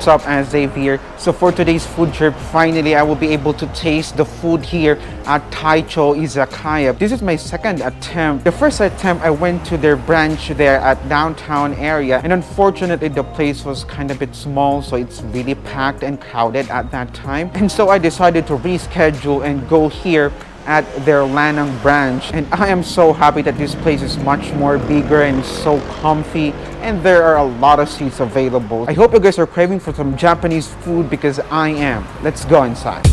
what's up, AndzDave here. So for today's food trip, finally I will be able to taste the food here at Taichou Izakaya. This is my second attempt. The first attempt, I went to their branch there at downtown area, and unfortunately the place was kind of a bit small, so it's really packed and crowded at that time. And so I decided to reschedule and go here at their Lanang branch, and I am so happy that this place is much more bigger and so comfy, and there are a lot of seats available. I hope you guys are craving for some Japanese food because I am. Let's go inside.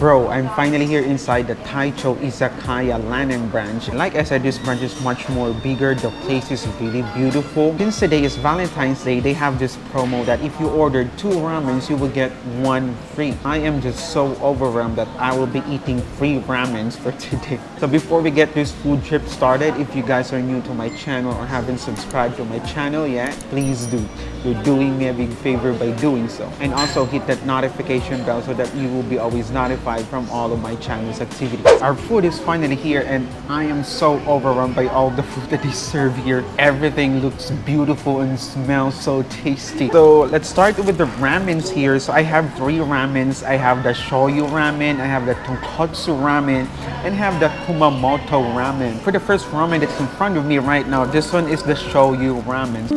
Bro, I'm finally here inside the Taichou Izakaya Lanang branch. Like I said, this branch is much more bigger. The place is really beautiful. Since today is Valentine's Day, they have this promo that if you order 2 ramens, you will get 1 free. I am just so overwhelmed that I will be eating 3 ramens for today. So before we get this food trip started, if you guys are new to my channel or haven't subscribed to my channel yet, please do. You're doing me a big favor by doing so. And also hit that notification bell so that you will be always notified from all of my channel's activities. Our food is finally here, and I am so overwhelmed by all the food that they serve here. Everything looks beautiful and smells so tasty. So let's start with the ramens here. So I have 3 ramens. I have the Shoyu Ramen, I have the Tonkatsu Ramen, and have the Komamoto Ramen. For the first ramen that's in front of me right now, this one is the Shoyu Ramen.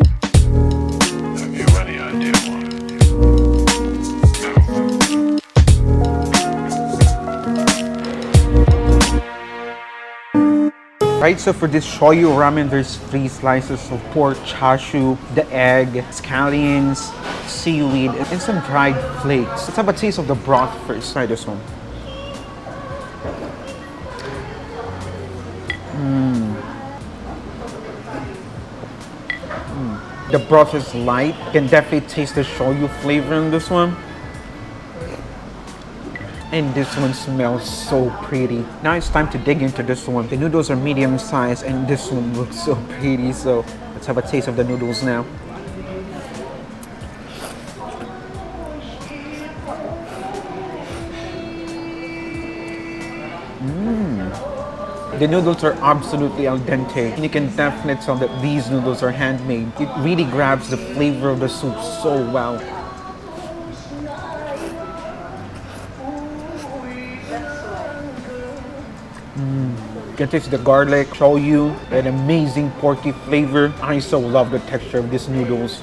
Right, so for this Shoyu Ramen, there's 3 slices of pork, chashu, the egg, scallions, seaweed, and some dried flakes. Let's have a taste of the broth first. Try this one. The broth is light. You can definitely taste the shoyu flavor in this one. And this one smells so pretty. Now it's time to dig into this one. The noodles are medium size, and this one looks so pretty. So let's have a taste of the noodles now. The noodles are absolutely al dente. You can definitely tell that these noodles are handmade. It really grabs the flavor of the soup so well. You can taste the garlic, shoyu, an amazing porky flavor. I so love the texture of these noodles.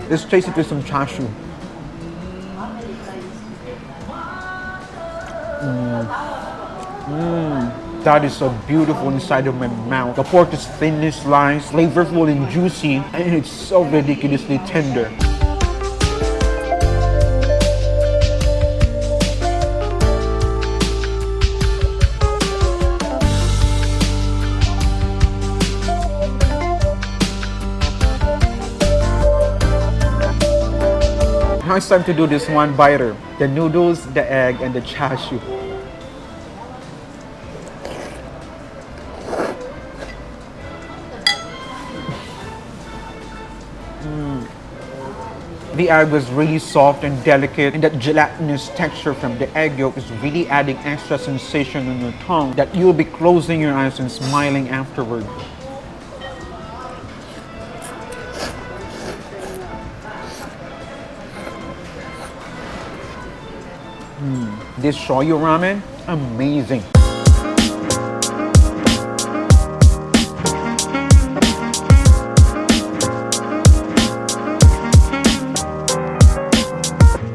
Let's taste it with some chashu. That is so beautiful inside of my mouth. The pork is thinly sliced, flavorful and juicy, and it's so ridiculously tender. Now it's time to do this one biter. The noodles, the egg, and the chashu. The egg was really soft and delicate, and that gelatinous texture from the egg yolk is really adding extra sensation on your tongue that you'll be closing your eyes and smiling afterward. This Shoyu Ramen, amazing.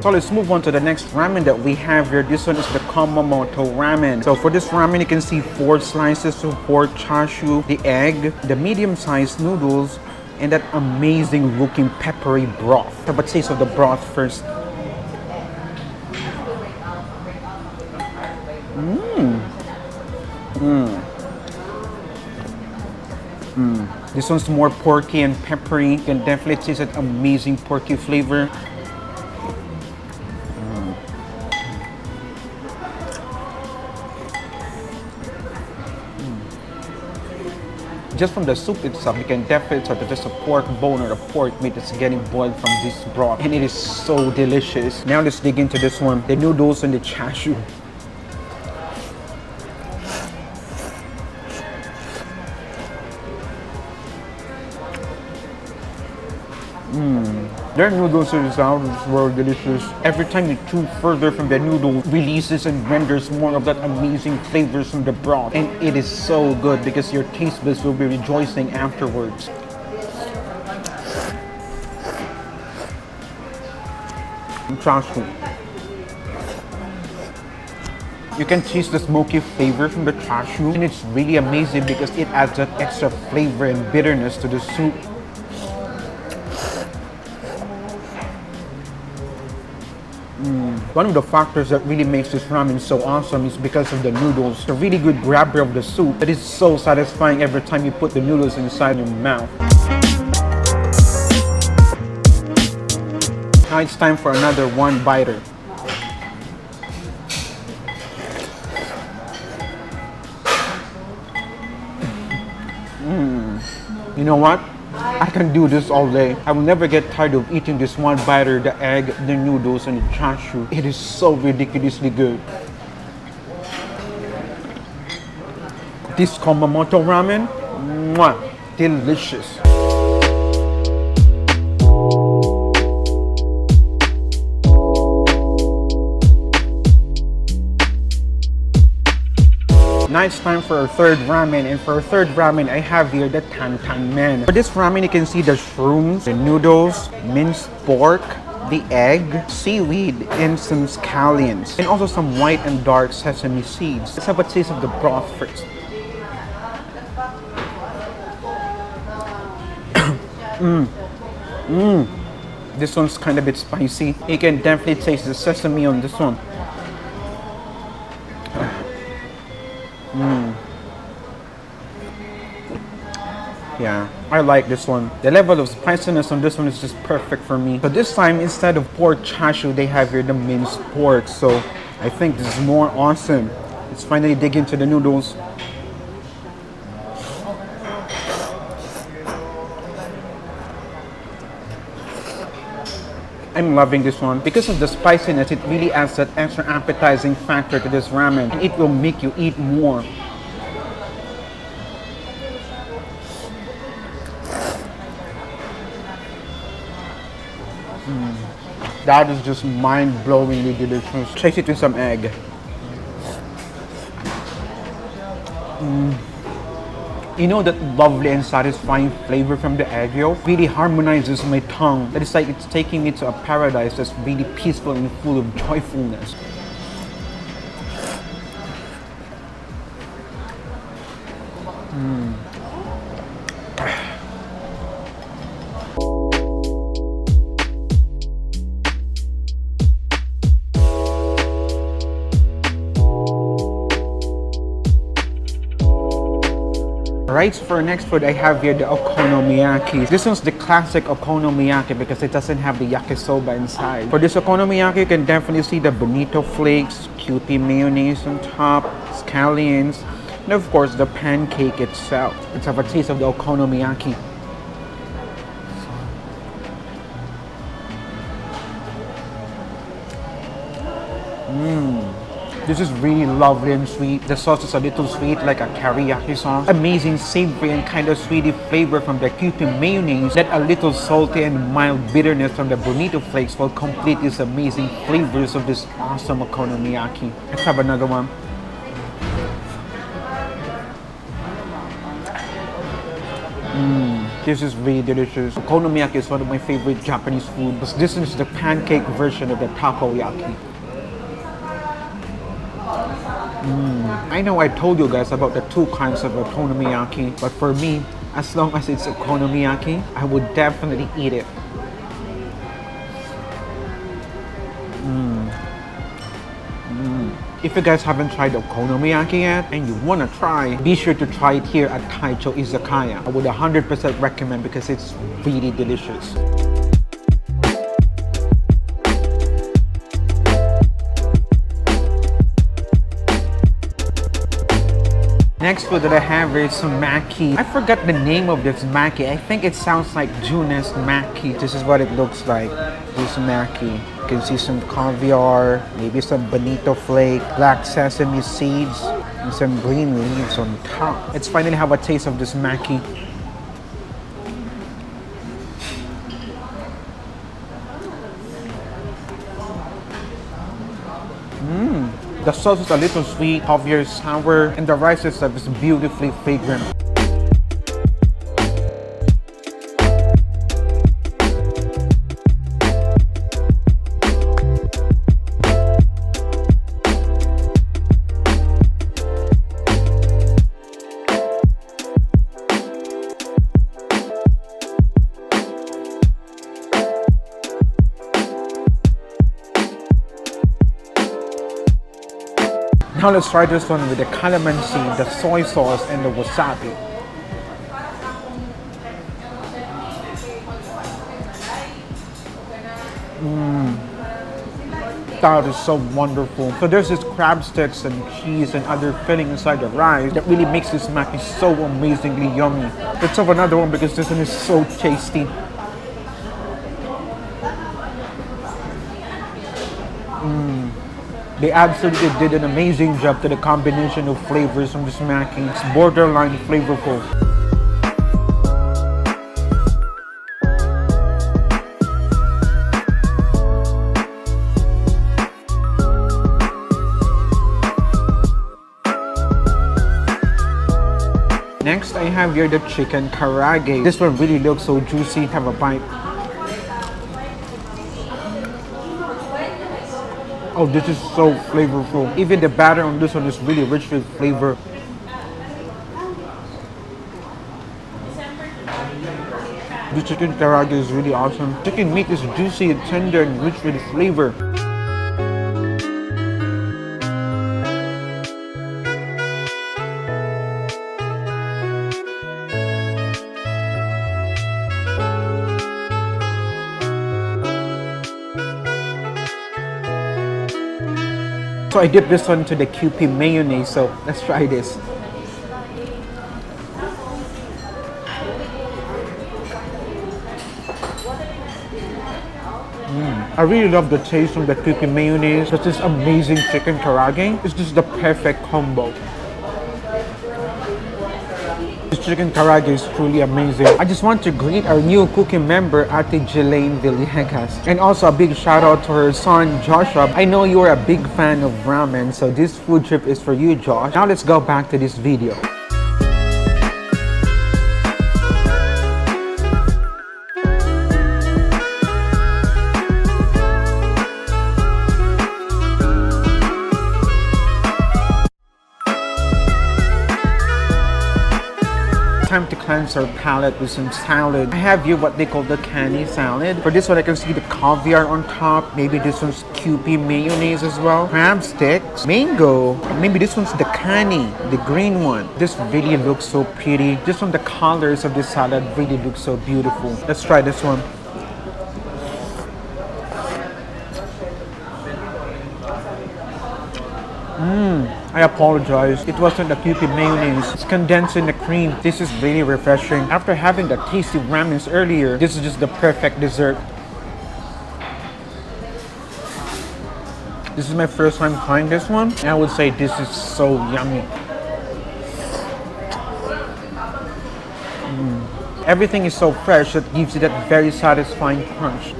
So let's move on to the next ramen that we have here. This one is the Kamamoto Ramen. So for this ramen, you can see 4 slices of pork, chashu, the egg, the medium-sized noodles, and that amazing looking peppery broth. Have a taste of the broth first. This one's more porky and peppery. You can definitely taste that amazing porky flavor. just from the soup itself, you can definitely tell that there's a pork bone or a pork meat that's getting boiled from this broth. And it is so delicious. Now let's dig into this one. The noodles and the chashu. Their noodles were delicious. Every time you chew further from the noodle, releases and renders more of that amazing flavors from the broth. And it is so good because your taste buds will be rejoicing afterwards. Chashu. You can taste the smoky flavor from the chashu, and it's really amazing because it adds that extra flavor and bitterness to the soup. One of the factors that really makes this ramen so awesome is because of the noodles. It's a really good grabber of the soup that is so satisfying every time you put the noodles inside your mouth. Now it's time for another one biter. You know what? I can do this all day. I will never get tired of eating this one biter, the egg, the noodles, and the chashu. It is so ridiculously good. This Komamoto Ramen, mwah, delicious. Now it's time for our third ramen, and for our third ramen, I have here the Tantanmen. For this ramen, you can see the shrooms, the noodles, minced pork, the egg, seaweed, and some scallions, and also some white and dark sesame seeds. Let's have a taste of the broth first. This one's kind of a bit spicy. You can definitely taste the sesame on this one. Yeah, I like this one. The level of spiciness on this one is just perfect for me. But this time, instead of pork chashu, they have here the minced pork. So I think this is more awesome. Let's finally dig into the noodles. I'm loving this one. Because of the spiciness, it really adds that extra appetizing factor to this ramen. And it will make you eat more. That is just mind-blowingly delicious. Chase it with some egg. You know that lovely and satisfying flavor from the egg yolk really harmonizes my tongue. That is like it's taking me to a paradise that's really peaceful and full of joyfulness. Right, so for our next food, I have here the Okonomiyaki. This one's the classic Okonomiyaki because it doesn't have the yakisoba inside. For this Okonomiyaki, you can definitely see the bonito flakes, cutie mayonnaise on top, scallions, and of course the pancake itself. Let's have a taste of the Okonomiyaki. This is really lovely and sweet. The sauce is a little sweet, like a teriyaki sauce. Amazing savory and kind of sweety flavor from the cutie mayonnaise. That a little salty and mild bitterness from the bonito flakes will complete these amazing flavors of this awesome Okonomiyaki. Let's have another one. This is really delicious. Okonomiyaki is one of my favorite Japanese food. This is the pancake version of the takoyaki. I know I told you guys about the two kinds of okonomiyaki, but for me, as long as it's okonomiyaki, I would definitely eat it. If you guys haven't tried okonomiyaki yet and you want to try, be sure to try it here at Taichou Izakaya. I would 100% recommend because it's really delicious. Next food that I have is Maki. I forgot the name of this Maki. I think it sounds like Juntes Maki. This is what it looks like. This Maki. You can see some caviar, maybe some bonito flake, black sesame seeds, and some green leaves on top. Let's finally have a taste of this Maki. The sauce is a little sweet, caviar sour, and the rice itself is beautifully fragrant. Now let's try this one with the calamansi, the soy sauce, and the wasabi. That is so wonderful. So there's this crab sticks and cheese and other filling inside the rice that really makes this maki so amazingly yummy. Let's have another one because this one is so tasty. They absolutely did an amazing job to the combination of flavors from this Maki. It's borderline flavorful. Next, I have here the chicken Karage. This one really looks so juicy. Have a bite. Oh, this is so flavorful. Even the batter on this one is really rich with flavor. The chicken Karage is really awesome. Chicken meat is juicy and tender and rich with flavor. So I dipped this one into the Kewpie mayonnaise, so let's try this. I really love the taste from the Kewpie mayonnaise. That's this amazing chicken Karage. It's just the perfect combo. This chicken Karage is truly amazing. I just want to greet our new cooking member, Ate Jelaine Villegas. And also a big shout out to her son, Joshua. I know you're a big fan of ramen, so this food trip is for you, Josh. Now let's go back to this video. Time to cleanse our palate with some salad. I have here what they call the Kani salad. For this one, I can see the caviar on top. Maybe this one's Kewpie mayonnaise as well. Crab sticks, mango. Maybe this one's the Kani, the green one. This really looks so pretty. Just from the colors of this salad really looks so beautiful. Let's try this one. I apologize. It wasn't the Kewpie mayonnaise. It's condensed in the cream. This is really refreshing. After having the tasty ramens earlier, this is just the perfect dessert. This is my first time trying this one, and I would say this is so yummy. Everything is so fresh that gives you that very satisfying crunch.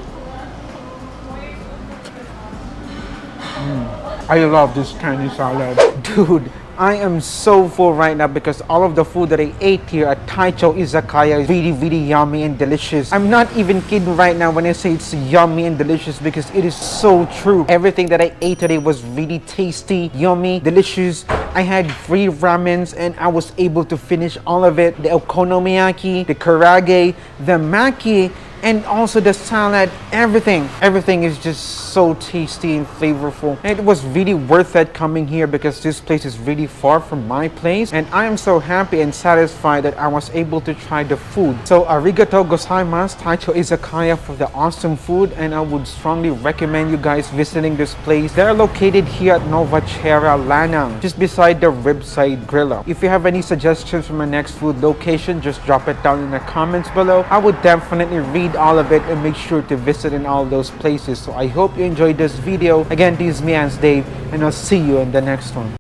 I love this Kani salad. Dude, I am so full right now because all of the food that I ate here at Taichou Izakaya is really, really yummy and delicious. I'm not even kidding right now when I say it's yummy and delicious because it is so true. Everything that I ate today was really tasty, yummy, delicious. I had 3 ramens and I was able to finish all of it. The Okonomiyaki, the Karaage, the Maki, and also the salad, everything is just so tasty and flavorful. And it was really worth it coming here because this place is really far from my place, and I am so happy and satisfied that I was able to try the food. So arigatou gozaimasu, Taichou Izakaya, for the awesome food, and I would strongly recommend you guys visiting this place. They're located here at Nova Tierra, Lanang, just beside the Ribside Grill. If you have any suggestions for my next food location, just drop it down in the comments below. I would definitely read all of it and make sure to visit in all those places. So I hope you enjoyed this video. Again, this is me, AndzDave, and I'll see you in the next one.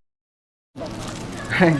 Okay.